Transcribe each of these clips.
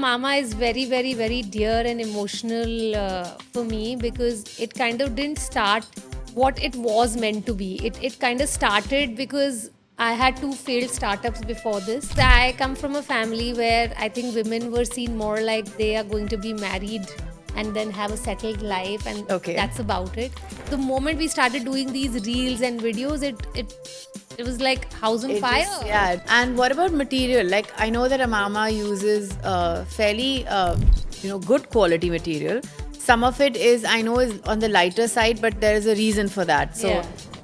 Mama is very, very, very dear and emotional for me because it kind of didn't start what it was meant to be. It kind of started because I had two failed startups before this. I come from a family where I think women were seen more like they are going to be married and then have a settled life, and that's about it. The moment we started doing these reels and videos, it was like house on fire. And what about material? Like, I know that Amama uses fairly, good quality material. Some of it is on the lighter side, but there is a reason for that. So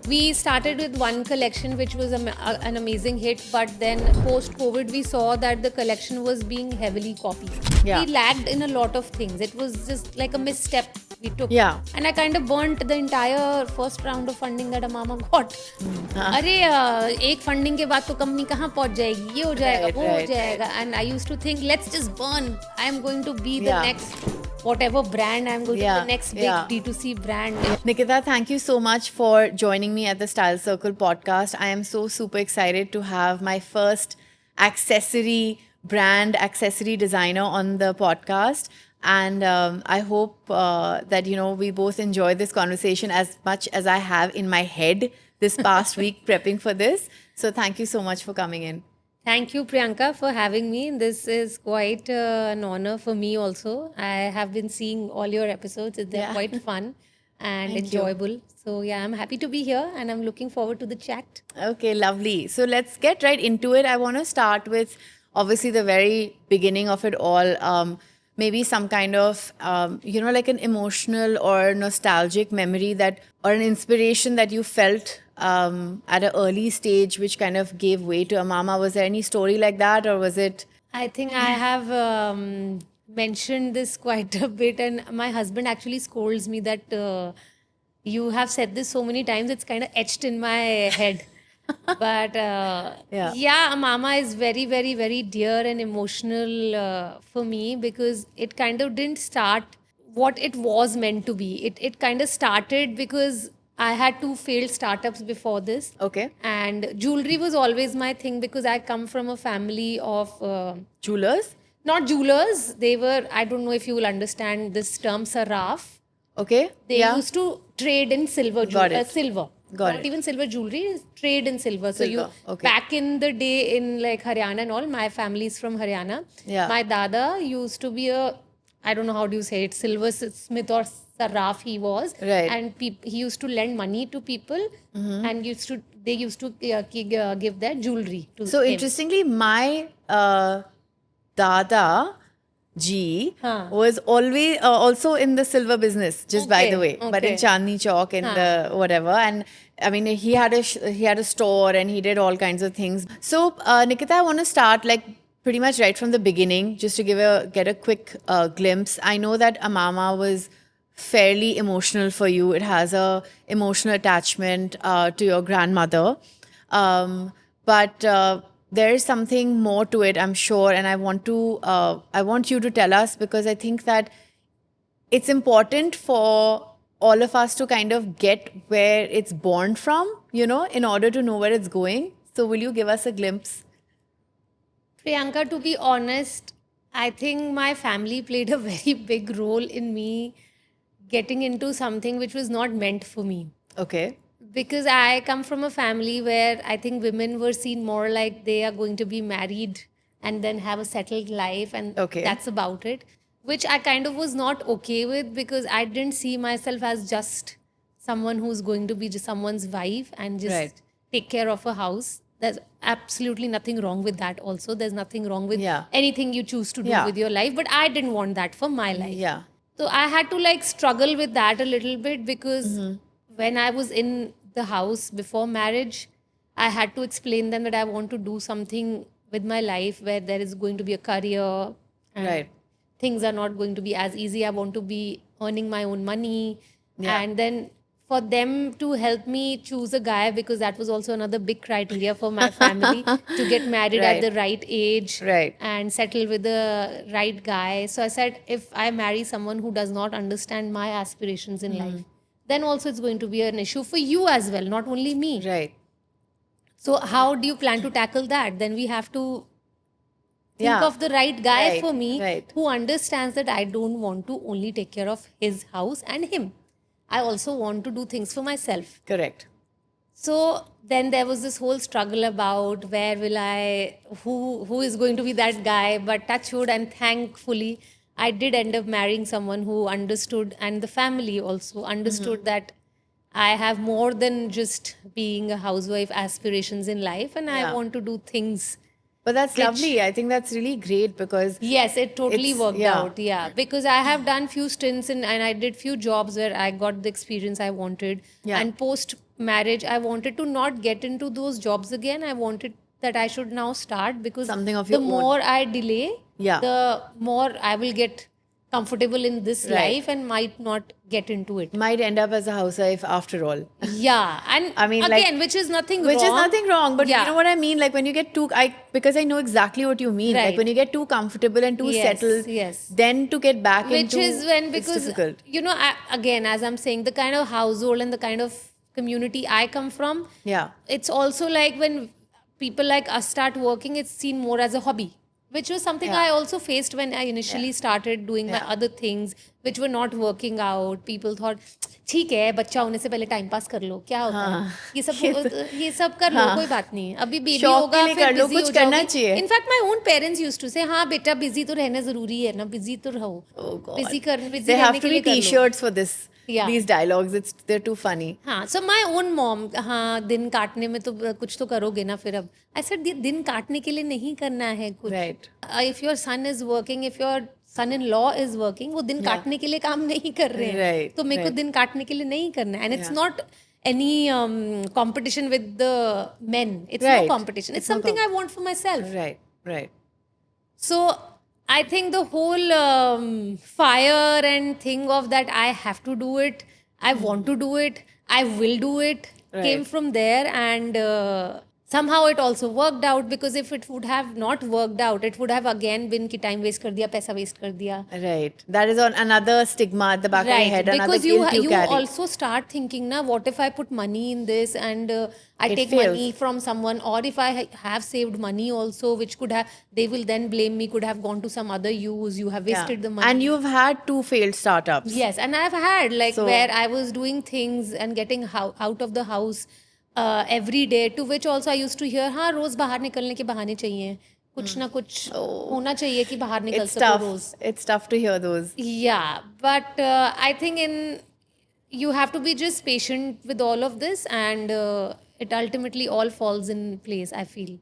we started with one collection which was an amazing hit, but then post-COVID we saw that the collection was being heavily copied. We lagged in a lot of things. It was just like a misstep we took. And I kind of burnt the entire first round of funding that Amama got. अरे एक funding के बाद तो company कहाँ पहुँच जाएगी, ये हो जाएगा, वो हो जाएगा. And I used to think, let's just burn. I am going to be the next whatever brand, I'm going to be the next big D2C brand. Nikita, thank you so much for joining me at the Style Circle podcast. I am so super excited to have my first accessory designer on the podcast. And I hope that, we both enjoy this conversation as much as I have in my head this past week prepping for this. So thank you so much for coming in. Thank you, Priyanka, for having me. This is quite an honor for me also. I have been seeing all your episodes. They're quite fun and enjoyable. So, I'm happy to be here and I'm looking forward to the chat. Okay, lovely. So, let's get right into it. I want to start with, obviously, the very beginning of it all. Maybe some kind of, like an emotional or nostalgic memory or an inspiration that you felt at an early stage, which kind of gave way to Amama. Was there any story like that, or was it? I think I have mentioned this quite a bit, and my husband actually scolds me that you have said this so many times, it's kind of etched in my head. But Amama is very, very, very dear and emotional for me because it kind of didn't start what it was meant to be. It kind of started because I had two failed startups before this. And jewelry was always my thing because I come from a family of... jewelers? Not jewelers. They were, I don't know if you will understand this term, saraf. They used to trade in silver. Silver. Not even silver jewelry, trade in silver. So back in the day in like Haryana and all, my family is from Haryana. My dada used to be I don't know how do you say it, silversmith or saraf he was. And he used to lend money to people and they used to give their jewelry to So him. Interestingly, my dada G was always also in the silver business, just by the way, but in Chandni Chowk and whatever. And I mean, he had a store and he did all kinds of things. So Nikita, I want to start like pretty much right from the beginning, just to get a quick glimpse. I know that Amama was fairly emotional for you. It has a emotional attachment to your grandmother, but there is something more to it, I'm sure, and I want you to tell us, because I think that it's important for all of us to kind of get where it's born from, in order to know where it's going. So will you give us a glimpse? Priyanka, to be honest, I think my family played a very big role in me getting into something which was not meant for me. Because I come from a family where I think women were seen more like they are going to be married and then have a settled life, and that's about it. Which I kind of was not okay with because I didn't see myself as just someone who's going to be just someone's wife and just take care of a house. There's absolutely nothing wrong with that also. There's nothing wrong with anything you choose to do with your life. But I didn't want that for my life. So I had to like struggle with that a little bit because when I was in the house before marriage, I had to explain them that I want to do something with my life where there is going to be a career. And things are not going to be as easy. I want to be earning my own money. And then for them to help me choose a guy, because that was also another big criteria for my family, to get married at the right age and settle with the right guy. So I said, if I marry someone who does not understand my aspirations in life, then also it's going to be an issue for you as well, not only me. So how do you plan to tackle that? Then we have to think Yeah. of the right guy Right, for me right. who understands that I don't want to only take care of his house and him. I also want to do things for myself. Correct. So then there was this whole struggle about where will I, who is going to be that guy. But touch wood, and thankfully, I did end up marrying someone who understood, and the family also understood that I have more than just being a housewife aspirations in life, and I Yeah. want to do things. But that's lovely. I think that's really great because Yes, it totally It's- worked yeah. out. Yeah, because I have done few stints and I did few jobs where I got the experience I wanted. Yeah. And post marriage, I wanted to not get into those jobs again. I wanted that I should now start because Something of the your own. more I delay, Yeah. the more I will get comfortable in this Right. life and might not get into it. might end up as a housewife after all. Yeah, and I mean, like- again, which is nothing Which wrong. is nothing wrong, but Yeah. you know what I mean? Like when you get too, because I know exactly what you mean. Like Right. when you get too comfortable and too Yes, settled, yes. then to get back Which into is when, it's because difficult. you know, again, as I'm saying, the kind of household and the kind of community I come from, Yeah. it's also like when people like us start working, it's seen more as a hobby, which was something Yeah. I also faced when I initially started doing my Yeah. other things which were not working out. People thought, ठीक है, बच्चा होने से पहले time pass कर लो, क्या होता है, ये सब कर लो, कोई बात नहीं, अभी बेबी शौक होगा के लिए फिर कर लो, busy कुछ हो करना जाओगी. चाहिए. In fact my own parents used to say, हाँ बेटा बिजी तो रहना जरूरी है ना, बिजी तो रहो, Oh God. बिजी There रहने have के to लिए be कर लो. T-shirts for this. Yeah. These dialogues. They're too funny. हाँ, so my own mom, हाँ दिन काटने में तो कुछ तो करोगे ना फिर अब. I said दिन काटने के लिए नहीं करना है कुछ. Right. If your son is working, if your son-in-law is working, वो दिन काटने के लिए काम नहीं कर रहे हैं. Right, तो मेरे को right. दिन काटने के लिए नहीं करना है. And it's Yeah. not any competition with the men. It's Right. no competition. It's It's no something I want for myself. Right. Right. So I think the whole fire and thing of that I have to do it, I want to do it, I will do it, came Right. from there. And somehow it also worked out, because if it would have not worked out, it would have again been कि time waste कर दिया, पैसा waste कर दिया. Right. That is on another stigma at the back of your head. Another because guilt you you carry. also start thinking, na, what if I put money in this and I It take fails. money from someone, or if I have saved money also, which could have, they will then blame me, could have gone to some other use, you have Yeah. wasted the money. And you've had 2 failed startups. Yes, and I've had like So- where I was doing things and getting out of the house every day, to which also I used to hear, हाँ रोज बाहर निकलने के बहाने चाहिए, कुछ ना कुछ होना चाहिए कि बाहर निकल It's सको tough. Rose. It's tough to hear those. Yeah, but I think you have to be just patient with all of this, and it ultimately all falls in place, I feel.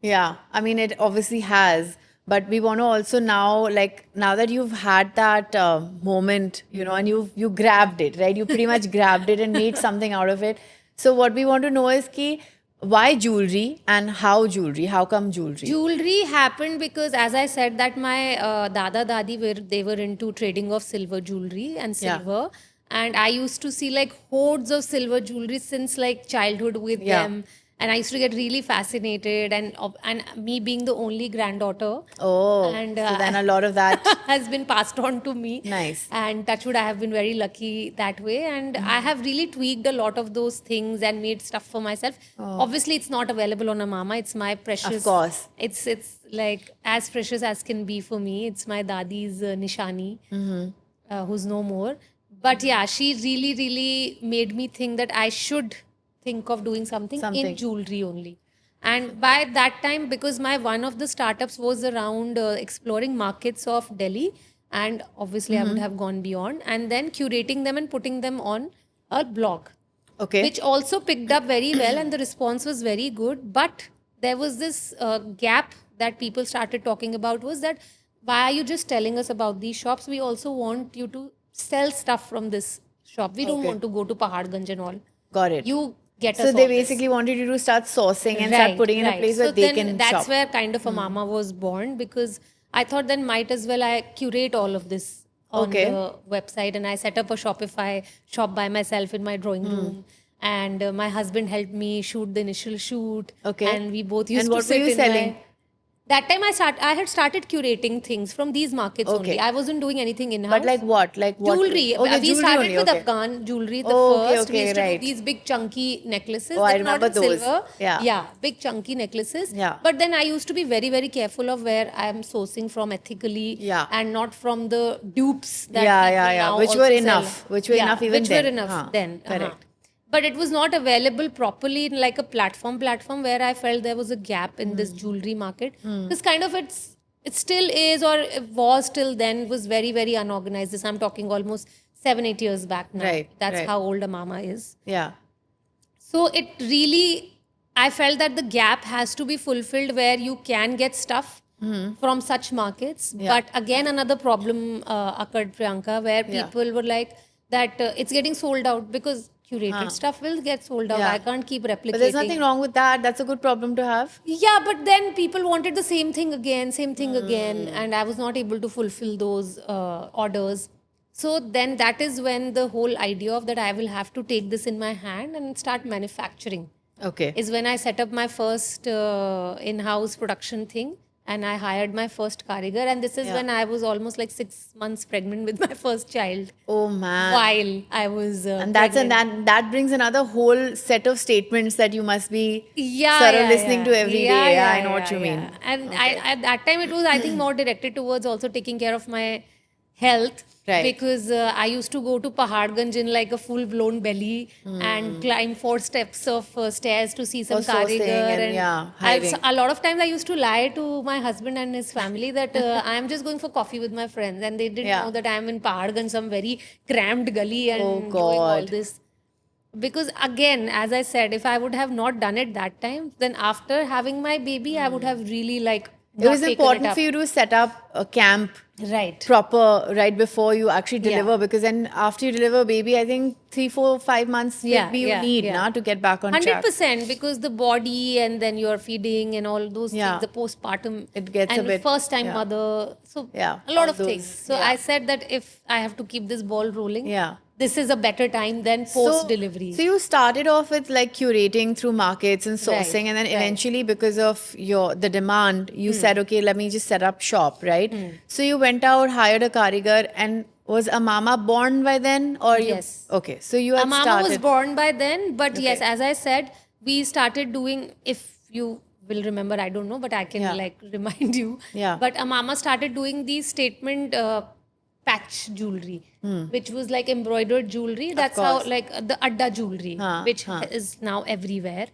Yeah, I mean, it obviously has. But we want to also now, like, now that you've had that moment, you know, and you grabbed it, right? You pretty much grabbed it and made something out of it. So what we want to know is ki, why jewelry and how jewelry? How come jewelry? Jewelry happened because, as I said, that my dada dadi were into trading of silver jewelry and Yeah. silver, and I used to see like hordes of silver jewelry since like childhood with Yeah. them, and I used to get really fascinated, and me being the only granddaughter, Oh, and so then a lot of that. has been passed on to me. Nice. And touchwood, I have been very lucky that way, and I have really tweaked a lot of those things and made stuff for myself. Obviously, it's not available on a mama. It's my precious. Of course. It's like as precious as can be for me. It's my dadi's nishani, who's no more. But yeah, she really made me think that I should think of doing something Something. in jewelry only. And by that time, because my one of the startups was around exploring markets of Delhi, and obviously I would have gone beyond, and then curating them and putting them on a blog, Okay. which also picked up very well, and the response was very good. But there was this gap that people started talking about, was that why are you just telling us about these shops? We also want you to sell stuff from this shop. We don't Okay. want to go to Paharganj and all. Got it. You get So us they all this. basically wanted you to start sourcing and start putting in a place where So they then can that's shop. where kind of a mama was born, because I thought then might as well I curate all of this on Okay. the website, and I set up a Shopify shop by myself in my drawing room, and my husband helped me shoot the initial shoot. Okay. And we both used And to what were sit you in selling? my That time I had started curating things from these markets only. I wasn't doing anything in house. But like what? Like what? Jewelry. Okay, We jewelry started only, with okay. Afghan jewelry. The Okay, first we okay, used to right. do these big chunky necklaces. Oh, I They're not remember in those. silver. Yeah. Big chunky necklaces. Yeah. But then I used to be very, very careful of where I am sourcing from ethically. Yeah. And not from the dupes that Yeah. now Which also were sell. enough. Which were enough even which then. were enough then. Correct. But it was not available properly in like a platform where I felt there was a gap in this jewelry market. Because kind of it still is, or it was till then, was very, very unorganized. This I'm talking almost 7-8 years back now. Right. That's how old a mama is. Yeah. So it really, I felt that the gap has to be fulfilled where you can get stuff from such markets. But again, another problem occurred, Priyanka, where people were like that it's getting sold out because curated stuff will get sold out. I can't keep replicating. But there's nothing wrong with that. That's a good problem to have. Yeah, but then people wanted the same thing again, and I was not able to fulfill those orders. So then that is when the whole idea of that I will have to take this in my hand and start manufacturing. Okay. Is when I set up my first in-house production thing, and I hired my first karigar, and this is when I was almost like 6 months pregnant with my first child. Oh man! While I was and that brings another whole set of statements that you must be listening to every day. I know what you mean. And at that time it was, I think, more directed towards also taking care of my health. Right. Because I used to go to Paharganj in like a full-blown belly and climb 4 steps of stairs to see some karigar. And a lot of times I used to lie to my husband and his family that I am just going for coffee with my friends. And they didn't know that I am in Paharganj, some very cramped gully, and doing all this. Because again, as I said, if I would have not done it that time, then after having my baby, I would have really like... It was important for you to set up a camp proper right before you actually deliver, because then after you deliver baby, I think 3, 4, 5 months you need to get back on track. 100%, because the body and then you're feeding and all those things, the postpartum, it gets and a bit first time mother, so a lot of things. So I said that if I have to keep this ball rolling, this is a better time than post-delivery. So you started off with like curating through markets and sourcing, and then eventually because of the demand, you said, okay, let me just set up shop, right? So you went out, hired a karigar, and was Amama born by then? Or Yes. Okay, so you had Amama started... was born by then, but yes, as I said, we started doing, if you will remember, I don't know, but I can like remind you. But Amama started doing these statement patch jewelry, which was like embroidered jewelry. That's how, like the Adda jewelry, which is now everywhere.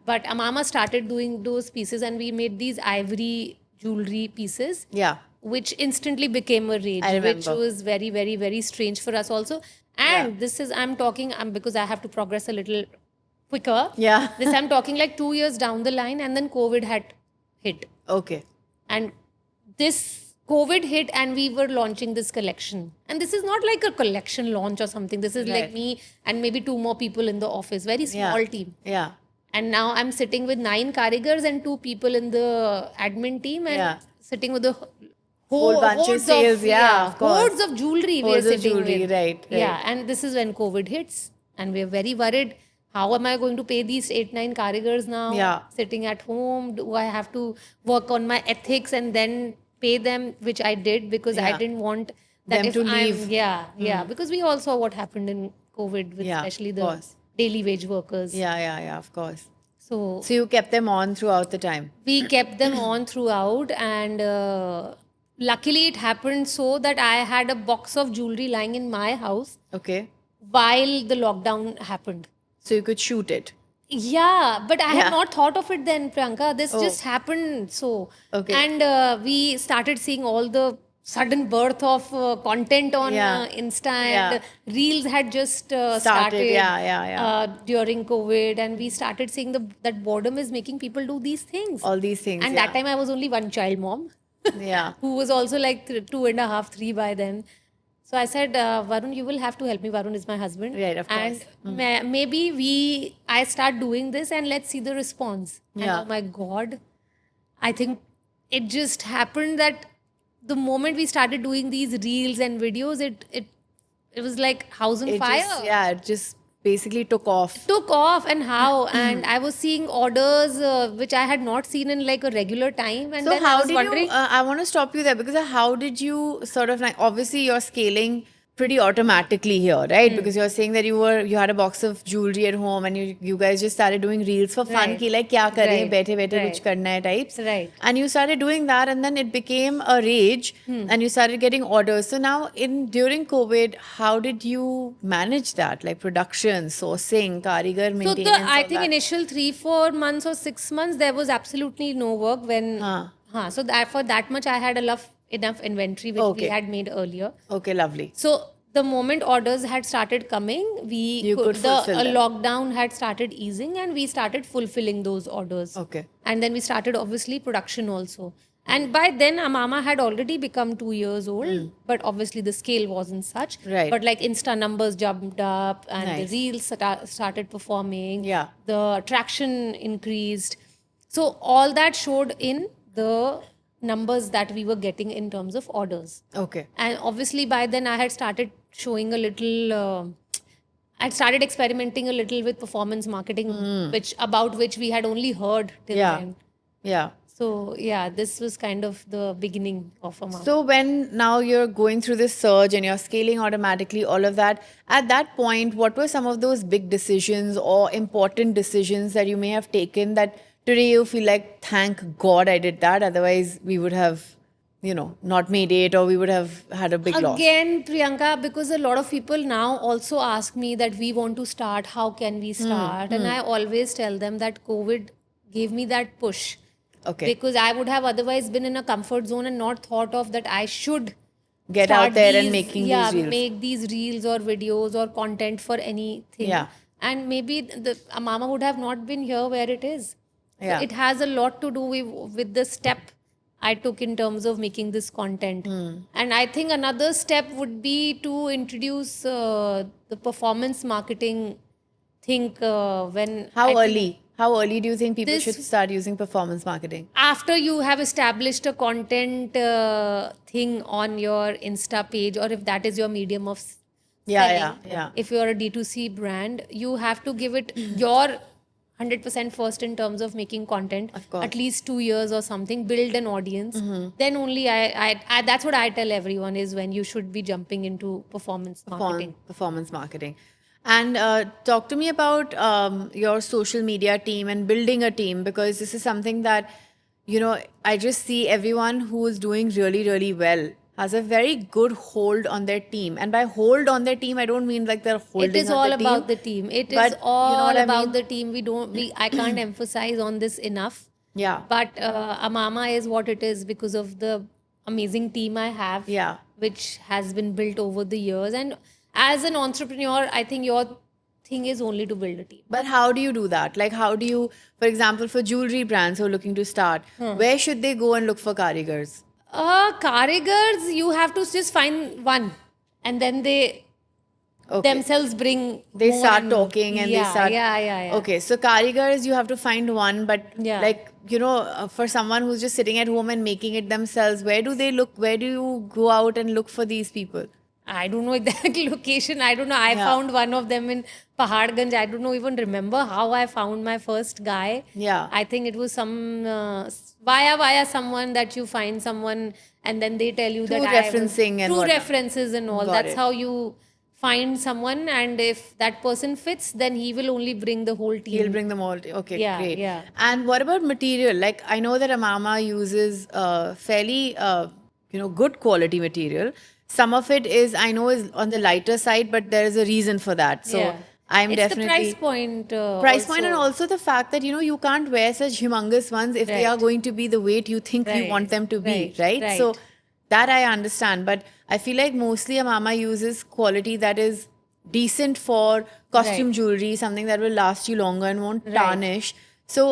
But Amama started doing those pieces, and we made these ivory jewelry pieces. Which instantly became a rage, which was very, very, very strange for us also. And this is, I'm talking, because I have to progress a little quicker. This I'm talking like 2 years down the line, and then COVID had hit. Okay. And this COVID hit, and we were launching this collection. And this is not like a collection launch or something. This is like me and maybe 2 more people in the office. Very small team. And now I'm sitting with 9 karigars and 2 people in the admin team, and sitting with the whole bunch of sales, of course. Hordes of jewelry we are sitting with. Right. Yeah, and this is when COVID hits, and we are very worried. How am I going to pay these 8-9 karigars now? Sitting at home, do I have to work on my ethics and then pay them, which I did, because I didn't want that them to leave. Because we all saw what happened in COVID, with especially the daily wage workers. Of course. So you kept them on throughout the time? We kept them on throughout, and luckily it happened so that I had a box of jewelry lying in my house while the lockdown happened. So you could shoot it? Yeah, but I had not thought of it then, Priyanka. This just happened. So, and we started seeing all the sudden birth of content on Insta, and Reels had just started during COVID, and we started seeing that boredom is making people do these things. All these things. And that time I was only one child mom. Who was also like 2.5, 3 by then. So I said, Varun, you will have to help me. Varun is my husband. Right, of course. And maybe I start doing this, and let's see the response. And oh my God, I think it just happened that the moment we started doing these reels and videos, it was like house on fire. It just basically took off. And how, and I was seeing orders which I had not seen in like a regular time, and So then I how was did wondering. you? I want to stop you there because how did you sort of like? Obviously, you're scaling pretty automatically here, right? Because you're saying that you had a box of jewelry at home and you guys just started doing reels for fun. Right. Ki like kya kare, Right. baithe baithe kuch Right. karna hai types. Right. And you started doing that, and then it became a rage, and you started getting orders. So now, during COVID, how did you manage that? Like production, sourcing, karigar, So maintenance. I all think that? initial 3-4 months or 6 months there was absolutely no work when. So that for that much I had enough inventory which we Okay. had made earlier. Okay, lovely. So the moment orders had started coming, You could fulfill them. lockdown had started easing, and we started fulfilling those orders. Okay. And then we started obviously production also. And by then, Amama had already become 2 years old, but obviously the scale wasn't such. Right. But like Insta numbers jumped up, and Nice. the reels started performing. Yeah. The traction increased. So all that showed in the numbers that we were getting in terms of orders. Okay. And obviously by then I had started showing a little. I'd started experimenting a little with performance marketing, about which we had only heard till Yeah. then. Yeah. So yeah, this was kind of the beginning of Amama. So when now you're going through this surge and you're scaling automatically, all of that, at that point, what were some of those big decisions or important decisions that you may have taken that today you feel like, thank God I did that, otherwise we would have, not made it, or we would have had a big loss? Again, Priyanka, because a lot of people now also ask me that we want to start, how can we start? And I always tell them that COVID gave me that push. Okay. Because I would have otherwise been in a comfort zone and not thought of that I should Get start out there and making these reels. make these reels or videos or content for anything. Yeah. And maybe the Amama would have not been here where it is. Yeah. So it has a lot to do with the step I took in terms of making this content. And I think another step would be to introduce the performance marketing thing when... How I early? think How early do you think people This- should start using performance marketing? after you have established a content thing on your Insta page, or if that is your medium of selling, Yeah. if you're a D2C brand, you have to give it your 100% first in terms of making content. Of course. At least 2 years or something, build an audience. Then only I that's what I tell everyone is when you should be jumping into performance marketing. Performance marketing. And talk to me about your social media team and building a team, because this is something that, I just see everyone who is doing really, really well has a very good hold on their team. And by hold on their team, I don't mean like they're holding It is on all the about team. the team. It But is you know all what I about mean? the team. I can't emphasize on this enough. Yeah. But Amama is what it is because of the amazing team I have, Yeah. which has been built over the years. And as an entrepreneur, I think your thing is only to build a team. But how do you do that? Like, how do you, for example, for jewelry brands who are looking to start, where should they go and look for karigars? Karigars, you have to just find one, and then they themselves bring. They more start and more. talking and Yeah, they start. Yeah. Okay, so karigars, you have to find one, but Yeah. like, for someone who's just sitting at home and making it themselves, where do they look? Where do you go out and look for these people? I don't know exact location. I don't know. I found one of them in Paharganj. I don't know, even remember how I found my first guy. Yeah. I think it was some via someone that you find someone and then they tell you True that referencing and true whatnot. references and all. Got That's it. how you find someone, and if that person fits, then he will only bring the whole team. He'll bring them all. Okay, Yeah, great. yeah. And what about material? Like, I know that Amama uses fairly, good quality material. Some of it is on the lighter side, but there is a reason for that. So Yeah. I'm It's definitely the price point. price point, and also the fact that you can't wear such humongous ones if they are Right. going to be the weight you think you Right. want them to be, Right. right? So that I understand, but I feel like mostly Amama uses quality that is decent for costume Right. jewelry, something that will last you longer and won't Right. tarnish. So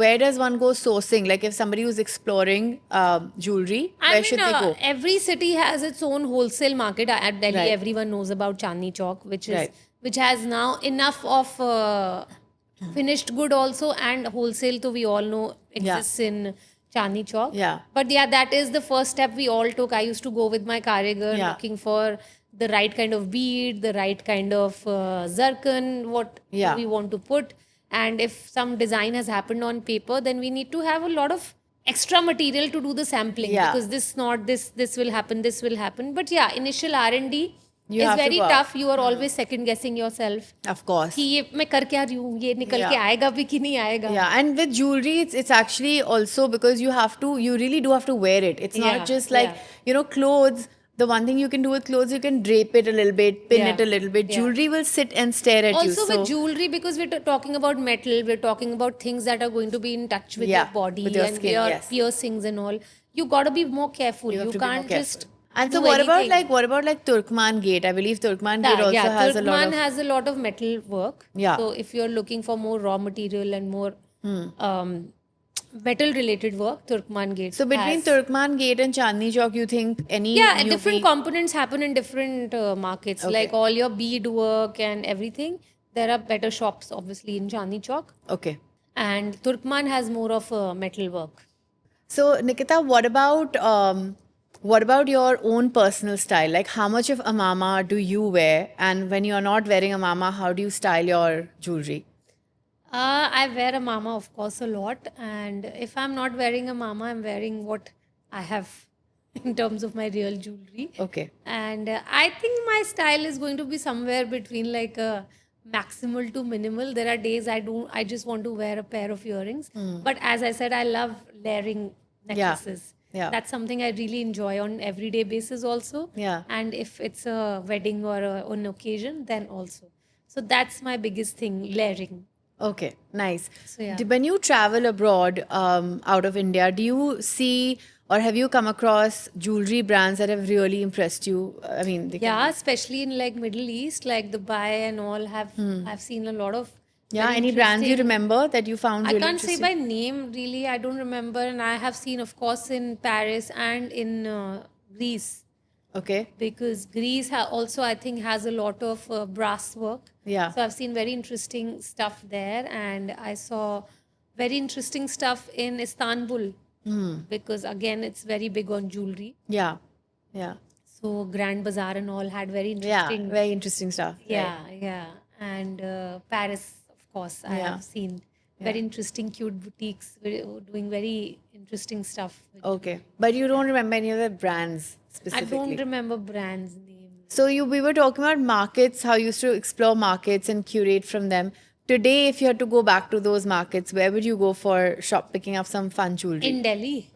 where does one go sourcing? Like, if somebody who's exploring jewelry, where should they go? Every city has its own wholesale market. At Delhi, Right. everyone knows about Chandni Chowk, Right. which has now enough of finished good also, and wholesale. So we all know exists in Chandni Chowk. Yeah. But yeah, that is the first step we all took. I used to go with my karigar Yeah. looking for the right kind of bead, the right kind of zircon, what Yeah. we want to put. And if some design has happened on paper, then we need to have a lot of extra material to do the sampling, Yeah. because this will happen, this will happen. But yeah, initial R&D You is have to very go out. tough. You are always second guessing yourself. Of course. कि ये मैं कर क्या रही हूँ, ये निकल के Yeah. आएगा भी कि नहीं आएगा. Yeah, and with jewelry, it's actually also because you really do have to wear it. It's Yeah, not just like, yeah. clothes. The one thing you can do with clothes, you can drape it a little bit, pin Yeah, it a little bit. yeah. Jewelry will sit and stare at you. Also So, with jewelry, because we're talking about metal, we're talking about things that are going to be in touch with Yeah, your body with your and skin, your yes. piercings and all. You got to be more careful. you have to be more can't careful. just And so do what about anything. Turkman Gate? I believe Turkman Gate also yeah, has a lot Turkman of has a lot of metal work. Yeah. So if you're looking for more raw material and more metal related work, Turkman Gate. So between has. Turkman Gate and Chandni Chowk, you think any Yeah, UP different components happen in different markets. Okay. Like all your bead work and everything. There are better shops, obviously, in Chandni Chowk. Okay. And Turkman has more of metal work. So Nikita, what about your own personal style? Like how much of amama do you wear? And when you're not wearing amama, how do you style your jewelry? I wear a mama, of course, a lot. And if I'm not wearing a mama, I'm wearing what I have in terms of my real jewelry. Okay. And I think my style is going to be somewhere between like a maximal to minimal. There are days I just want to wear a pair of earrings. But as I said, I love layering necklaces. Yeah. That's something I really enjoy on everyday basis also. Yeah. And if it's a wedding or an occasion, then also. So that's my biggest thing, layering. Okay, nice. So, yeah. When you travel abroad out of India, do you see or have you come across jewelry brands that have really impressed you? I mean, they Yeah, especially in like Middle East, like Dubai and all, I've seen a lot of very any brands you interesting- remember that you found I really can't say interesting? by name really. I don't remember, and I have seen, of course, in Paris and in Greece, Okay. because Greece also I think has a lot of brass work. Yeah. So I've seen very interesting stuff there, and I saw very interesting stuff in Istanbul, because again it's very big on jewelry. Yeah. Yeah. So Grand Bazaar and all had very Yeah. interesting. Very interesting stuff. Right. Yeah. And Paris, of course, I Yeah. have seen very interesting, cute boutiques doing very interesting stuff. Okay. But you don't remember any of the brands I specifically? don't remember brands name. So we were talking about markets, how you used to explore markets and curate from them. Today, if you had to go back to those markets, where would you go for picking up some fun jewelry? In Delhi.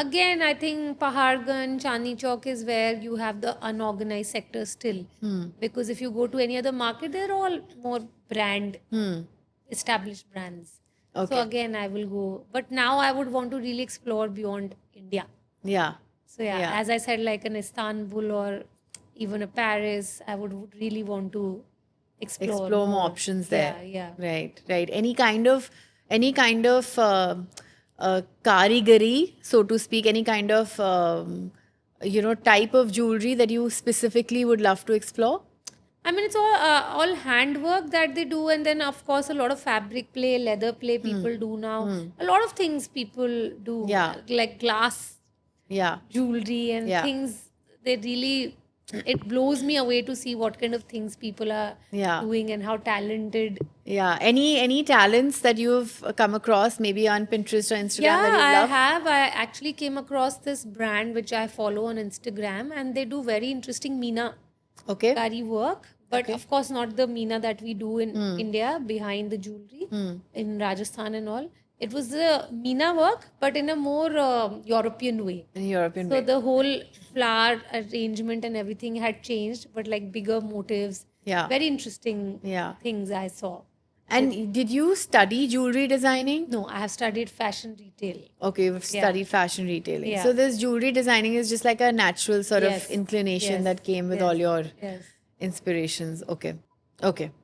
Again, I think Paharganj, Chandni Chowk is where you have the unorganized sector still. Because if you go to any other market, they're all more brand, established brands. Okay. So again, I will go. But now I would want to really explore beyond India. Yeah. So yeah, Yeah. as I said, like an Istanbul or even a Paris, I would really want to explore More options there. Yeah. Right. Any kind of karigari, so to speak, any kind of type of jewelry that you specifically would love to explore? I mean, it's all handwork that they do, and then of course a lot of fabric play, leather play people do now. A lot of things people do, Yeah. like glass Yeah. jewelry and Yeah. things. They really, it blows me away to see what kind of things people are Yeah. doing and how talented. Yeah. Any talents that you've come across, maybe on Pinterest or Instagram Yeah, that you I love? have. I actually came across this brand which I follow on Instagram, and they do very interesting Meena Okay. kari work, but of course not the Meena that we do in India behind the jewelry in Rajasthan and all. It was the Meena work, but in a more European way. In European So way. the whole flower arrangement and everything had changed, but like bigger motives. Yeah. Very interesting Yeah. things I saw. And did you study jewelry designing? No, I have studied fashion retail. Okay, you've studied fashion retailing. Yeah. So this jewelry designing is just like a natural sort Yes. of inclination Yes. that came with Yes. all your Yes. inspirations. Okay.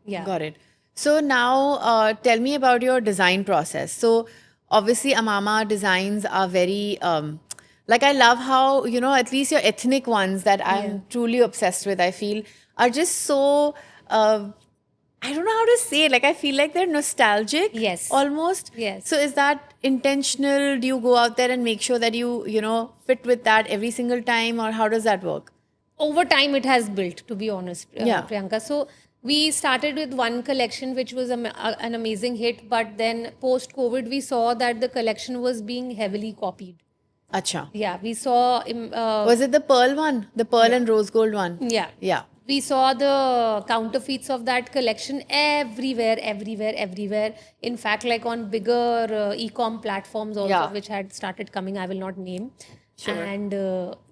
Yeah. Got it. So now tell me about your design process. So obviously Amama designs are very, like I love how, at least your ethnic ones that I'm truly obsessed with, I feel are just so, I don't know how to say it. Like I feel like they're nostalgic. Yes. Almost. Yes. So is that intentional? Do you go out there and make sure that you fit with that every single time, or how does that work? over time it has built, to be honest, Yeah. Priyanka. So we started with one collection which was an amazing hit, but then post COVID we saw that the collection was being heavily copied. Acha. Yeah, we saw Was it the pearl one? The pearl and rose gold one? yeah. Yeah. We saw the counterfeits of that collection everywhere. In fact, like on bigger e-com platforms also, Yeah. which had started coming, I will not name. Sure. And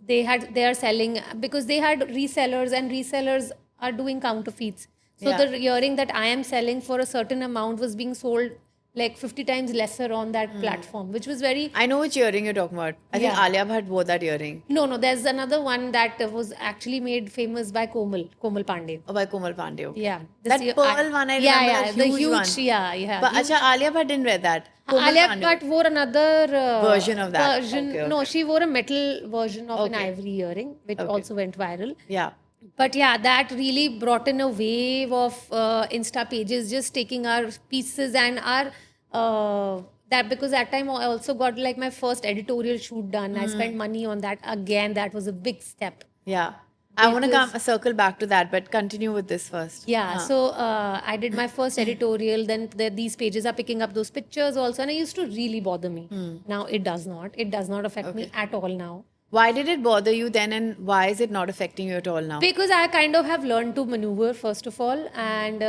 they are selling, because they had resellers, and resellers are doing counterfeits. So Yeah. the earring that I am selling for a certain amount was being sold like 50 times lesser on that platform, which was very... I know which earring you're talking about. I think Yeah. Alia Bhatt wore that earring. No, there's another one that was actually made famous by Komal Pandey. Oh, by Komal Pandey. Okay. Yeah. That pearl one, I remember that the huge huge one. Yeah. But Acha, Alia Bhatt didn't wear that. Komal Alia Pandey. Bhatt wore another Version of that. version. Okay, No, okay. she wore a metal version of an Okay. ivory earring, which Okay. also went viral. Yeah. But yeah, that really brought in a wave of Insta pages just taking our pieces and our that, because that time I also got like my first editorial shoot done. I spent money on that. Again, that was a big step. Yeah. I want to Because- circle back to that, but continue with this first. Yeah, so I did my first editorial. Then these pages are picking up those pictures also, and it used to really bother me. Now it does not. It does not affect me at all now, Why did it bother you then, and why is it not affecting you at all now? because I kind of have learned to maneuver first of all, and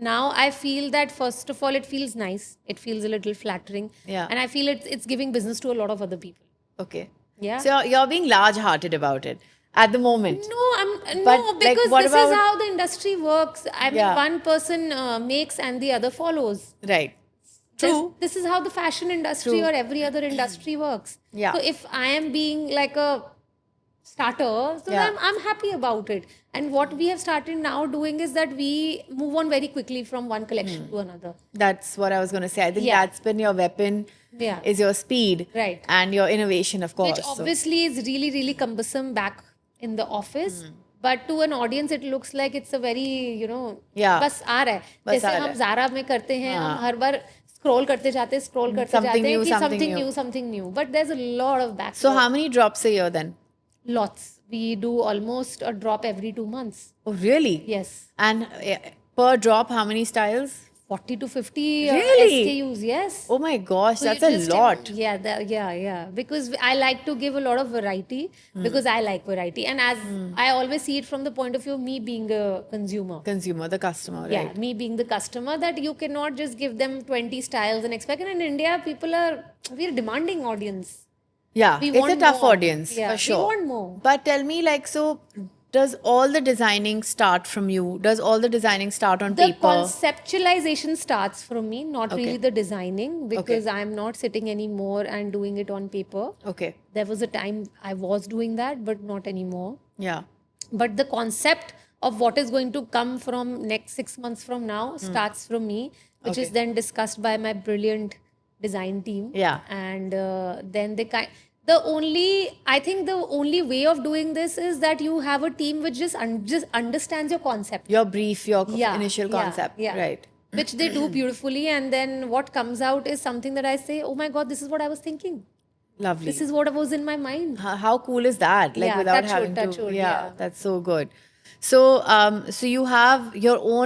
now I feel that first of all it feels nice. It feels a little flattering, Yeah. and I feel it's giving business to a lot of other people. Okay. Yeah. So you're being large-hearted about it at the moment. No, But, no, like, because what this is about- how the industry works. I mean, Yeah. one person makes and the other follows. Right. True. This is how the fashion industry True. or every other industry works. Yeah. So if I am being like a starter, so Yeah. I'm happy about it. And what we have started now doing is that we move on very quickly from one collection to another. That's what I was going to say. I think Yeah. that's been your weapon, Yeah. is your speed. Right. And your innovation, of course. Which So- obviously is really, really cumbersome back in the office. But to an audience, it looks like it's a very, Yeah. बस आ रहा है. बस जैसे आ रहा हम है. Zara में करते हैं, हम हर बार scroll करते जाते हैं, Something new, कि something new. something new. But there's a lot of back. So how many drops a year then? Lots. We do almost a drop every 2 months. Oh, really? Yes. And per drop, how many styles? 40 to 50 Really? SKUs, yes. Oh my gosh, So that's you a just lot. Yeah. Because I like to give a lot of variety because I like variety. And as I always see it from the point of view of me being a consumer. Consumer, the customer, Yeah, right? me being the customer, that you cannot just give them 20 styles and expect. And in India, we're a demanding audience. Yeah, We it's a want tough more. audience, Yeah, for we sure. want more. But tell me, like, so does all the designing start from you? Does all the designing start on The paper? conceptualization starts from me, not Okay. really the designing, because I'm not sitting anymore and doing it on paper. Okay, There was a time I was doing that, but not anymore. yeah. But the concept of what is going to come from next 6 months from now starts from me, which is Okay. then discussed by my brilliant design team. Yeah. And then I think the only way of doing this is that you have a team which just understands your concept. Your brief, your initial concept, yeah. right? Which they do beautifully, and then what comes out is something that I say, oh my God, this is what I was thinking. Lovely. This is what was in my mind. How cool is that? Like Yeah, without touch having wood, to, yeah. that's so good. So, so you have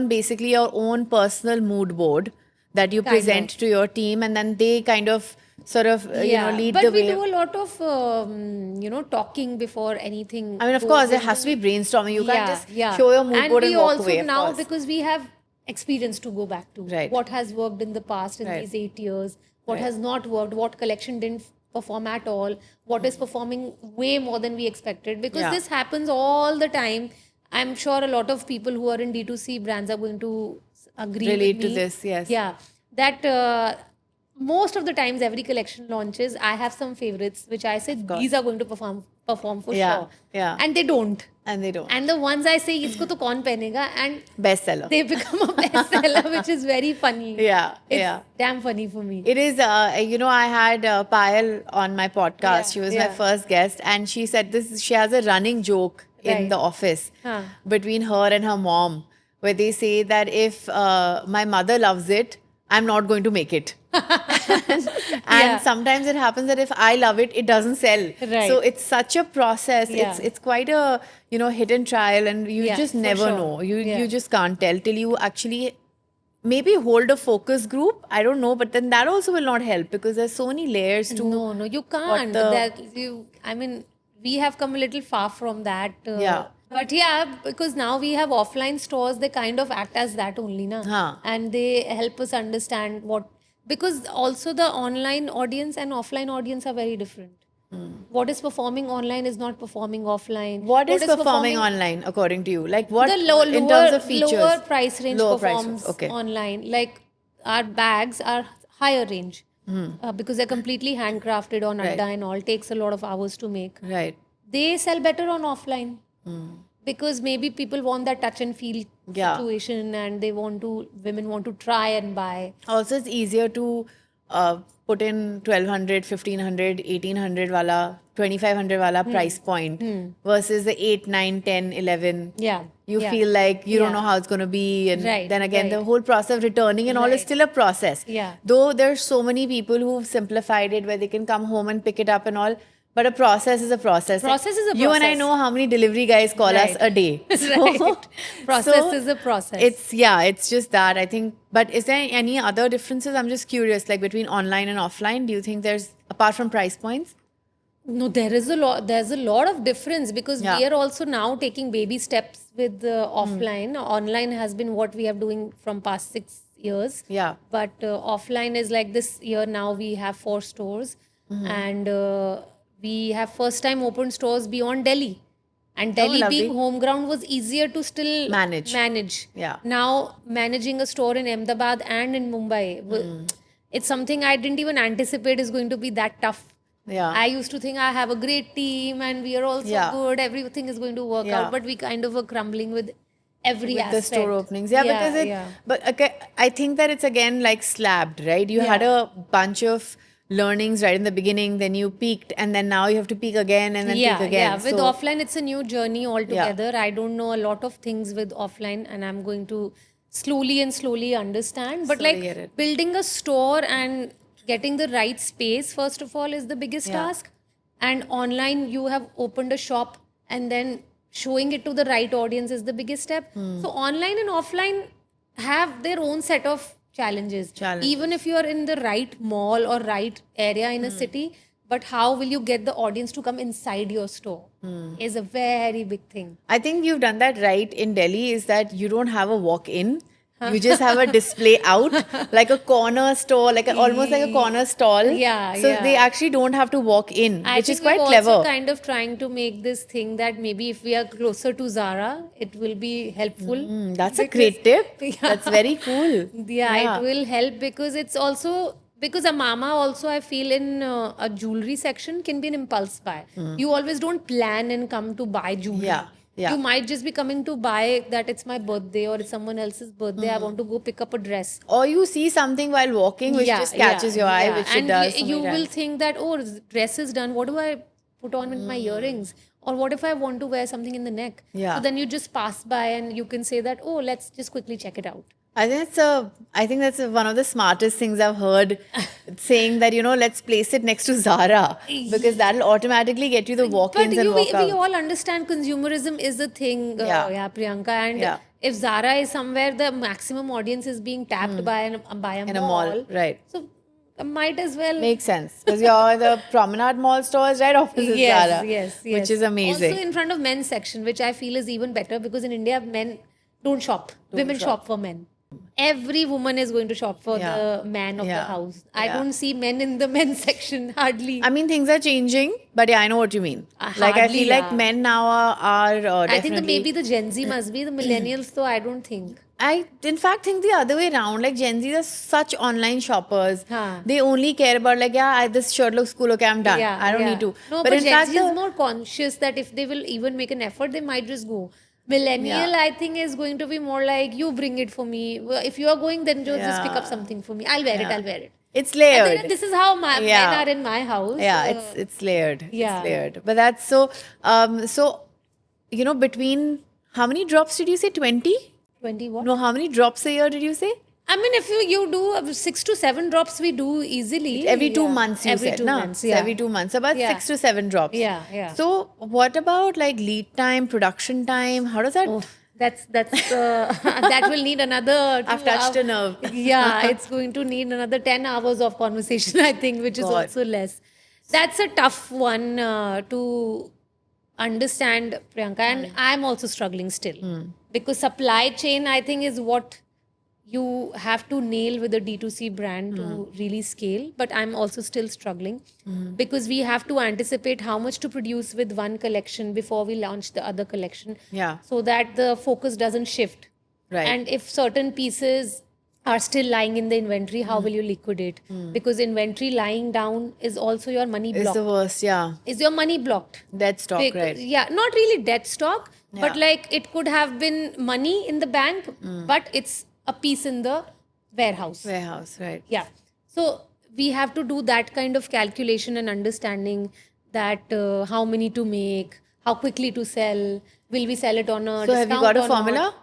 basically your own personal mood board that you present to your team, and then they kind of sort of lead but the we way. do a lot of talking before anything. I mean, of goes course, there into- has to be brainstorming. You can't just yeah. show your mood and board we and walk also away. Of now, course. because we have experience to go back to. Right. What has worked in the past in Right. these 8 years, what Right. has not worked, what collection didn't perform at all, what is performing way more than we expected. Because Yeah. this happens all the time. I'm sure a lot of people who are in D2C brands are going to agree Relate with to me. this, yes. Yeah. That most of the times every collection launches, I have some favorites which I say these are going to perform for Yeah, sure. yeah. And they don't. And they don't. And the ones I say, isko to kaun pehenega, and Bestseller. they become a bestseller, which is very funny. Yeah, It's yeah. damn funny for me. It is, I had Payal on my podcast. Yeah, She was my yeah. first guest, and she said she has a running joke in Right. the office Huh. between her and her mom, where they say that if my mother loves it, I'm not going to make it. And sometimes it happens that if I love it, it doesn't sell. Right. So it's such a process. Yeah. It's quite a, hit and trial, and you just for never sure. know. You just can't tell till you actually maybe hold a focus group. I don't know, but then that also will not help because there's so many layers to. No, you can't. We have come a little far from that. Yeah. But because now we have offline stores, they kind of act as that only, na? Huh. And they help us understand because also the online audience and offline audience are very different. What is performing online is not performing offline. What is performing online according to you? Like what The lower, in terms of features? lower price range Lower price performs range, okay. online. Like our bags are higher range because they're completely handcrafted on Right. Adda and all. Takes a lot of hours to make. Right. They sell better on offline because maybe people want that touch and feel Yeah. situation, and women want to try and buy. Also, it's easier to put in 1200, 1500, 1800 wala, 2500 wala price point versus the 8, 9, 10, 11. Yeah. You yeah. feel like you don't Yeah. know how it's going to be. And Right, then again, the right. whole process of returning and all is Right. still a process. Yeah. Though there's so many people who've simplified it where they can come home and pick it up and all. But a process is a process. Process is a You and I process. know how many delivery guys call us Right. a day. Right. Process is a process. It's just that, I think. But is there any other differences? I'm just curious, like between online and offline, do you think there's, apart from price points? No, there's a lot of difference because Yeah. we are also now taking baby steps with offline. Online has been what we are doing from past 6 years. Yeah. But offline is like this year now we have 4 stores and we have first time opened stores beyond Delhi. And Delhi lovely. being home ground was easier to still Manage. Yeah. Now managing a store in Ahmedabad and in Mumbai, it's something I didn't even anticipate is going to be that tough. Yeah. I used to think I have a great team and we are also Yeah. good. Everything is going to work Yeah. out, but we kind of were crumbling with every With aspect. the store openings. Yeah, because but okay, I think that it's again like slabbed, right? You had a bunch of learnings right in the beginning, then you peaked, and then now you have to peak again and then peak again. Yeah. With So- offline, it's a new journey altogether. I don't know a lot of things with offline, and I'm going to slowly understand. But Slowly get like it. building a store and getting the right space, first of all, is the biggest task. And online, you have opened a shop and then showing it to the right audience is the biggest step. So online and offline have their own set of challenges. Even if you are in the right mall or right area in a city, but how will you get the audience to come inside your store is a very big thing. I think you've done that right in Delhi, is that you don't have a walk-in. You just have a display out, like a corner store, almost like a corner stall. So they actually don't have to walk in, which is quite we're clever. also kind of trying to make this thing that maybe if we are closer to Zara, it will be helpful. That's a great tip. Yeah. That's very cool. Yeah, it will help because it's also because a mama also I feel in a jewelry section can be an impulse buy. You always don't plan and come to buy jewelry. Yeah. You might just be coming to buy that it's my birthday or it's someone else's birthday. I want to go pick up a dress. Or you see something while walking which just catches your eye, which and it does. you will think that, oh, dress is done. What do I put on with my earrings? Or what if I want to wear something in the neck? Yeah. So then you just pass by and you can say that, oh, let's just quickly check it out. I think that's one of the smartest things I've heard, saying that, let's place it next to Zara because that'll automatically get you the walk-ins and we walk-outs. all understand consumerism is a thing, Priyanka. And if Zara is somewhere, the maximum audience is being tapped by a mall. Right. So might as well. Makes sense because the Promenade Mall store is right opposite Zara. Yes. Which is amazing. Also in front of men's section, which I feel is even better because in India, men don't shop. Women shop for men. Every woman is going to shop for the man of the house. I don't see men in the men's section hardly. I mean, things are changing, but I know what you mean. I feel like men now are definitely... I think maybe the Gen Z must be the millennials, though I don't think. I, in fact, think the other way around. Like, Gen Zs are such online shoppers. They only care about, this shirt looks cool, okay, I'm done. I don't need to. No, but in Gen fact, Z is more conscious that if they will even make an effort, they might just go. Millennial, I think, is going to be more like, you bring it for me. If you are going, then just pick up something for me. I'll wear it. It's layered. And this is how men are in my house. Yeah, it's layered. Yeah. It's layered. But that's so, between, how many drops did you say? 20? 20 what? No, how many drops a year did you say? I mean, if you do 6 to 7 drops, we do easily. Every 2 months, you every said, 2 na? months, So yeah. every 2 months, about Yeah. 6 to 7 drops. Yeah. So what about like lead time, production time? How does that? Oh, that's that will need another 2 I've touched a hours. nerve. Yeah, it's going to need another 10 hours of conversation, I think, which is God. also less. That's a tough one to understand, Priyanka, and I'm also struggling still because supply chain, I think, is what you have to nail with a D2C brand to really scale. But I'm also still struggling because we have to anticipate how much to produce with one collection before we launch the other collection. Yeah. So that the focus doesn't shift. Right. And if certain pieces are still lying in the inventory, how will you liquidate? Because inventory lying down is also your money It's blocked. the worst, yeah. Is your money blocked? Dead stock, right? Yeah, not really dead stock, but Yeah. like it could have been money in the bank, but it's a piece in the warehouse. Warehouse, right. Yeah. So we have to do that kind of calculation and understanding that how many to make, how quickly to sell, will we sell it on a So have you discount got a or formula?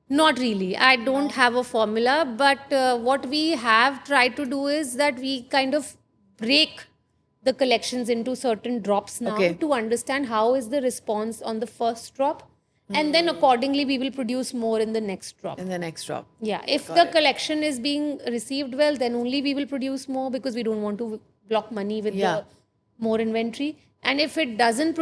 not really. I don't have a formula, but what we have tried to do is that we kind of break the collections into certain drops now Okay. to understand how is the response on the first drop. And then accordingly, we will produce more in the next drop. In the next drop. Yeah, if the collection is being received well, then only we will produce more because we don't want to block money with Yeah. the more inventory. And if it doesn't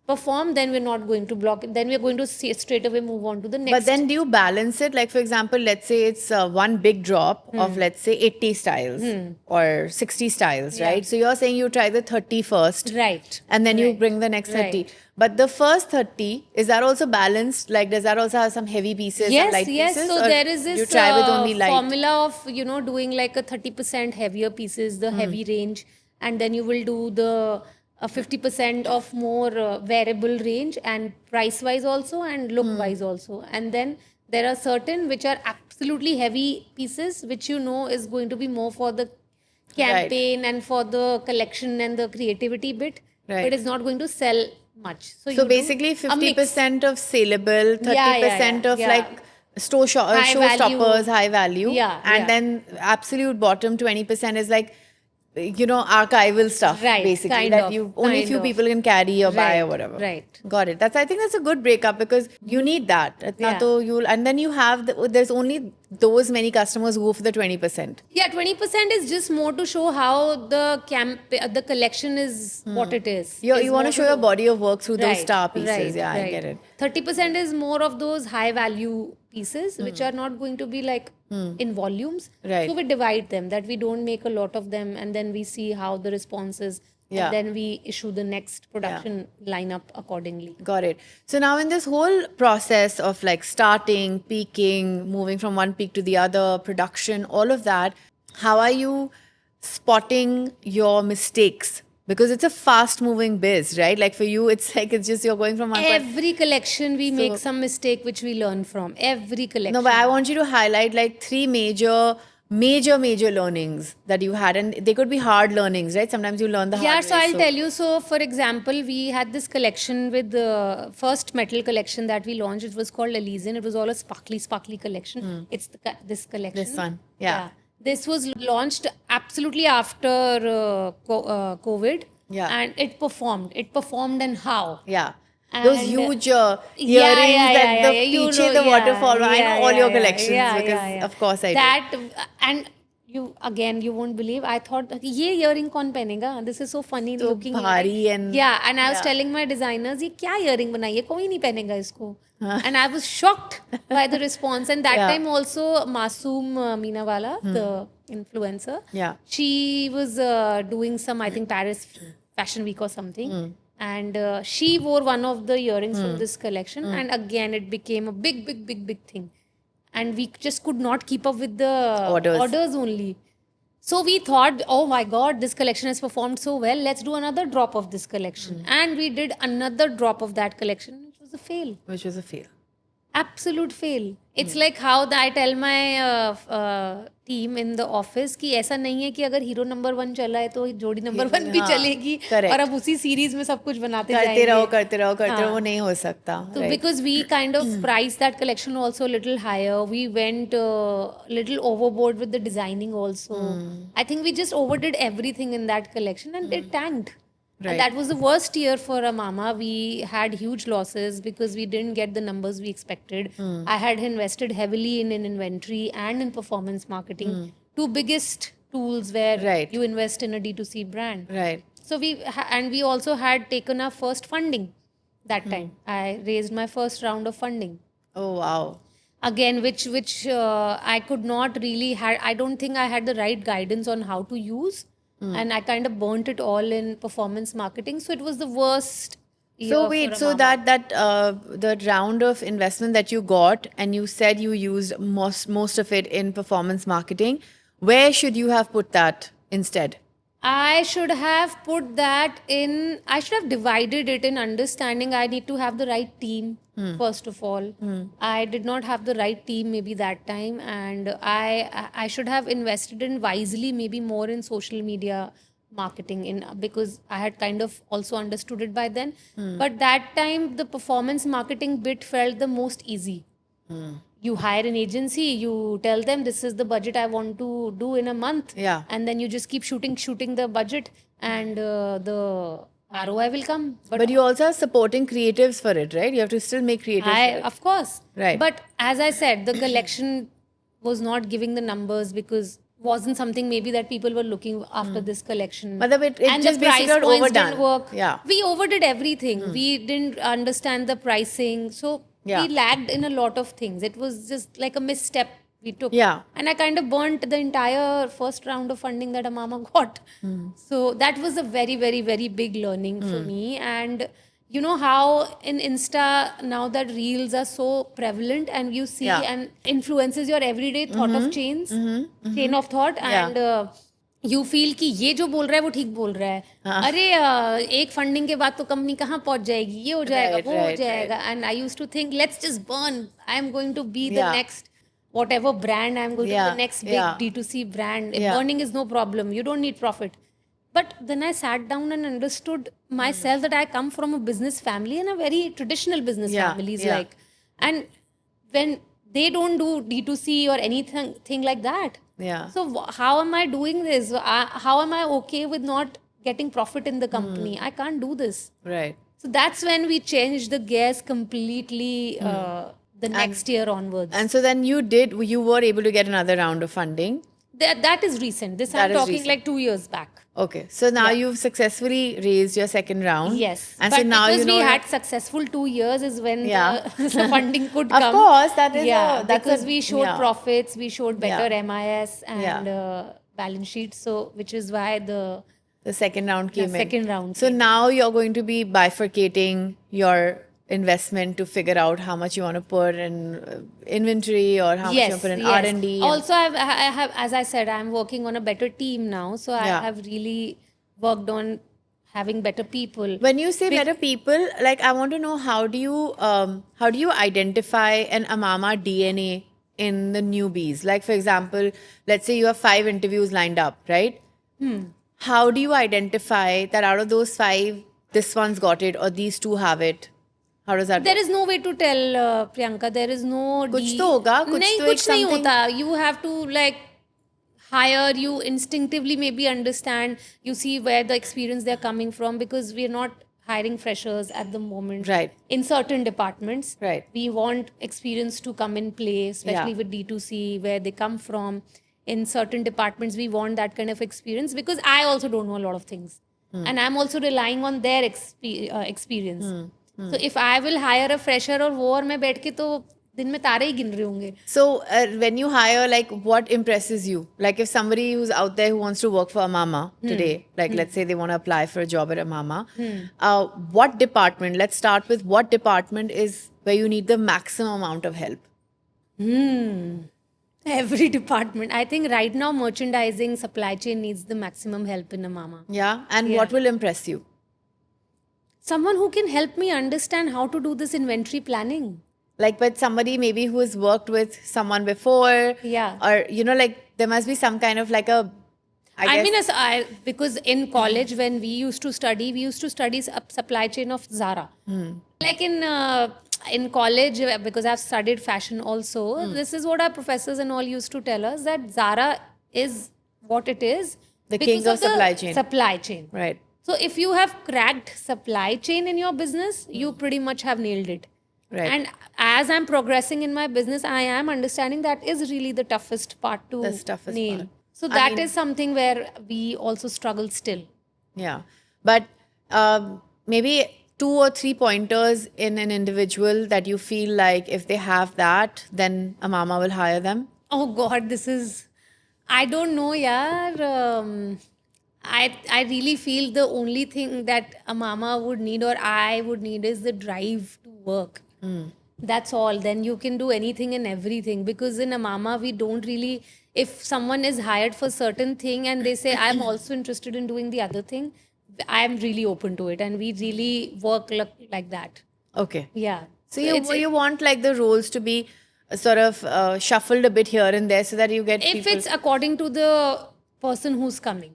perform, then we're not going to block it. Then we're going to straight away move on to the next. But then do you balance it? Like, for example, let's say it's one big drop of, let's say, 80 styles or 60 styles, right? So you're saying you try the 30 first. Right. And then you Right. bring the next 30. Right. But the first 30, is that also balanced? Like, does that also have some heavy pieces and Yes, light yes. pieces? So Or there is this you try with only light? formula of, doing like a 30% heavier pieces, the heavy range. And then you will do the 50% of more variable range and price wise also and look wise also. And then there are certain which are absolutely heavy pieces, which is going to be more for the campaign and for the collection and the creativity bit. Right. But it's not going to sell much. So So you do basically, a mix. 50% of saleable, 30% yeah, of yeah. like High value. showstoppers, high value. Yeah, And yeah. then absolute bottom 20% is like, archival stuff, Right, basically. kind That of, you only kind few of. people can carry or buy or Right, whatever. right. Got it. I think that's a good breakup because you need that. Yeah. And then you have, there's only those many customers who go for the 20%. Yeah, 20% is just more to show how the collection is what it is. You Is want more to show your body of work through those Right, star pieces. right, Yeah, I right. get it. 30% is more of those high value pieces, which are not going to be like in volumes. Right. So we divide them, that we don't make a lot of them, and then we see how the response is. Yeah. And then we issue the next production lineup accordingly. Got it. So now in this whole process of like starting, peaking, moving from one peak to the other, production, all of that, how are you spotting your mistakes? Because it's a fast moving biz, right? Like for you, it's like it's just you're going from one point. Every collection we make some mistake which we learn from. Every collection. No, but I want you to highlight like 3 major learnings that you had, and they could be hard learnings, right? Sometimes you learn the hard Yeah, way. so I'll tell you. So, for example, we had this collection with the first metal collection that we launched. It was called Elysian. It was all a sparkly collection. It's this collection. This one, yeah. This was launched absolutely after COVID. Yeah. And it performed. It performed and how? Yeah. Those And- huge earrings that the you peach, know, the waterfall. I know all your yeah, collections yeah, because yeah. of course I do. That and you won't believe. I thought, ये earring कौन पहनेगा? This is so funny So looking. bhari and yeah, and I was telling my designers, ये क्या earring बनाई है? कोई नहीं पहनेगा इसको. And I was shocked by the response. And that Yeah. time also, Masoom Meenawala, the influencer, Yeah. she was doing some, I think, Paris Fashion Week or something. And she wore one of the earrings from this collection. And again, it became a big thing. And we just could not keep up with the orders only. So we thought, oh my God, this collection has performed so well. Let's do another drop of this collection. And we did another drop of that collection, which was a fail. which was a fail. Absolute fail. It's like how I tell my team in the office कि ऐसा नहीं है कि अगर hero number 1 चला है तो जोड़ी नंबर 1 भी चलेगी और अब उसी सीरीज में सब कुछ बनाते जाएंगे. करते रहो वो नहीं हो सकता. So because we kind of priced that collection also a little higher, we went little overboard with the designing also. I think we just overdid everything in that collection and it tanked. And that was the worst year for a mama. We had huge losses because we didn't get the numbers we expected. I had invested heavily in inventory and in performance marketing, two biggest tools where you invest in a D2C brand. Right. So we also had taken our first funding that time. I raised my first round of funding. Oh wow. Again, which I could not really I don't think I had the right guidance on how to use. And I kind of burnt it all in performance marketing. So it was the worst year. So wait, so that the round of investment that you got, and you said you used most of it in performance marketing, where should you have put that instead? I should have put that in, I should have divided it in understanding I need to have the right team, first of all. I did not have the right team maybe that time, and I should have invested in wisely, maybe more in social media marketing because I had kind of also understood it by then. But that time, the performance marketing bit felt the most easy. You hire an agency, you tell them this is the budget I want to do in a month. Yeah. And then you just keep shooting the budget and the ROI will come. But you also are supporting creatives for it, right? You have to still make creatives. Of course. Right. But as I said, the collection was not giving the numbers because wasn't something maybe that people were looking after this collection. But it and just the price basically got points overdone. didn't work. Yeah. We overdid everything. We didn't understand the pricing. So we lagged in a lot of things. It was just like a misstep we took. Yeah. And I kind of burnt the entire first round of funding that Amama got. So that was a very, very, very big learning for me. And you know how in Insta now that reels are so prevalent and you see and influences your everyday thought of chain of thought and you feel कि ये जो बोल रहा है वो ठीक बोल रहा है. अरे एक फंडिंग के बाद तो कंपनी कहाँ पहुंच जाएगी, ये हो जाएगा, वो हो जाएगा. And I used to think let's just burn. I am going to be the next whatever brand. I am going to be the next big D2C brand. Burning is no problem. You don't need profit. But then I sat down and understood myself that I come from a business family and a very traditional business families like. And when they don't do D2C or anything like that. Yeah. So how am I doing this? How am I okay with not getting profit in the company? I can't do this. Right. So that's when we changed the gears completely the next year onwards. And so then you were able to get another round of funding. That is recent. I'm talking like 2 years back. Okay. So now you've successfully raised your second round. Yes. And but so now because we had successful 2 years is when the funding could come. Of course. That is because we showed profits, we showed better MIS and balance sheets. So which is why the second round came in. Second round. So now you're going to be bifurcating your investment to figure out how much you want to put in inventory or how much you want to put in R&D. Also, I have, as I said, I'm working on a better team now. So I have really worked on having better people. When you say better people, like I want to know how do you identify an Amama DNA in the newbies? Like for example, let's say you have 5 interviews lined up, right? How do you identify that out of those 5, this one's got it or these 2 have it? How does that There is no way to tell, Priyanka. There is no... कुछ तो होगा, कुछ नहीं, तो कुछ नहीं होता. You have to like hire, you instinctively maybe understand, you see where the experience they're coming from because we're not hiring freshers at the moment. Right. In certain departments. Right. We want experience to come in play, especially with D2C, where they come from. In certain departments, we want that kind of experience because I also don't know a lot of things. And I'm also relying on their experience. So if I will hire a fresher और वो और मैं बैठ के तो दिन में तारे ही गिन रहे होंगे. So when you hire, like what impresses you? Like if somebody who's out there who wants to work for Amama today, like let's say they want to apply for a job at Amama, what department, let's start with what department is where you need the maximum amount of help? Every department. I think right now merchandising, supply chain needs the maximum help in Amama. Yeah. And what will impress you? Someone who can help me understand how to do this inventory planning. Like, but somebody maybe who has worked with someone before. Yeah. Or, like there must be some kind of like a, I mean, because in college when we used to study supply chain of Zara. Like in college, because I've studied fashion also, this is what our professors and all used to tell us, that Zara is what it is. The because king of supply chain. Supply chain. Right. So if you have cracked supply chain in your business, you pretty much have nailed it. Right. And as I'm progressing in my business, I am understanding that is really the toughest part to nail. Part. So that is something where we also struggle still. Yeah. But maybe 2 or 3 pointers in an individual that you feel like if they have that, then a mama will hire them. Oh God, this is, I don't know, yaar. I really feel the only thing that a mama would need or I would need is the drive to work. That's all. Then you can do anything and everything, because in a mama we don't really, if someone is hired for certain thing and they say I'm also interested in doing the other thing, I am really open to it, and we really work like that. Okay. Yeah. So you want like the roles to be sort of shuffled a bit here and there so that you get if people. It's according to the person who's coming.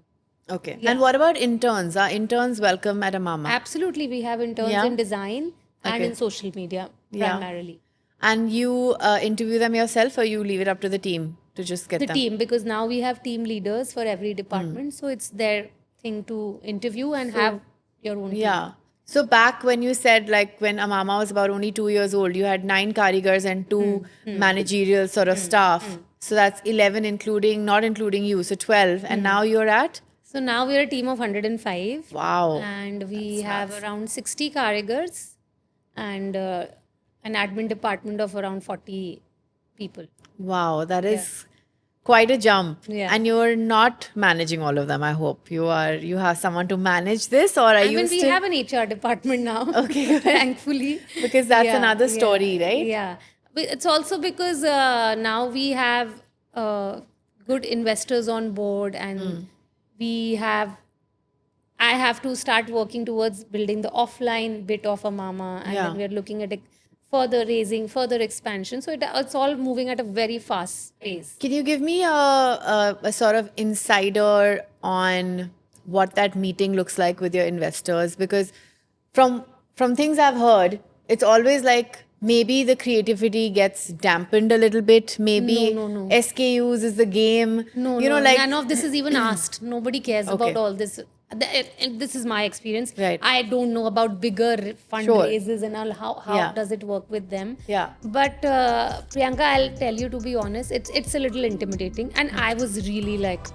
Okay. Yeah. And what about interns? Are interns welcome at a mama? Absolutely. We have interns in design and in social media primarily. And you interview them yourself, or you leave it up to the team to just get the them? Team, because now we have team leaders for every department. So it's their thing to interview and have your own team. So back when you said, like, when Amama was about only 2 years old, you had 9 karigars and 2 managerial sort of staff. So that's 11 not including you, so 12. And now you're at? So now we're a team of 105. Wow. And we have around 60 karigars and an admin department of around 40 people. Wow, that is quite a jump. Yeah. And you're not managing all of them, I hope. You have someone to manage this, or are you we have an HR department now. Okay. Thankfully. Because that's another story, right? Yeah. But it's also because now we have good investors on board, and I have to start working towards building the offline bit of a mama, and then we're looking at further raising, further expansion. So it's all moving at a very fast pace. Can you give me a sort of insider on what that meeting looks like with your investors? Because from things I've heard, it's always like maybe the creativity gets dampened a little bit. Maybe No. SKUs is the game. No, like none of this is even asked. Nobody cares about all this. This is my experience. Right. I don't know about bigger fundraisers and all. How does it work with them? Yeah. But Priyanka, I'll tell you, to be honest, it's a little intimidating, and I was really like,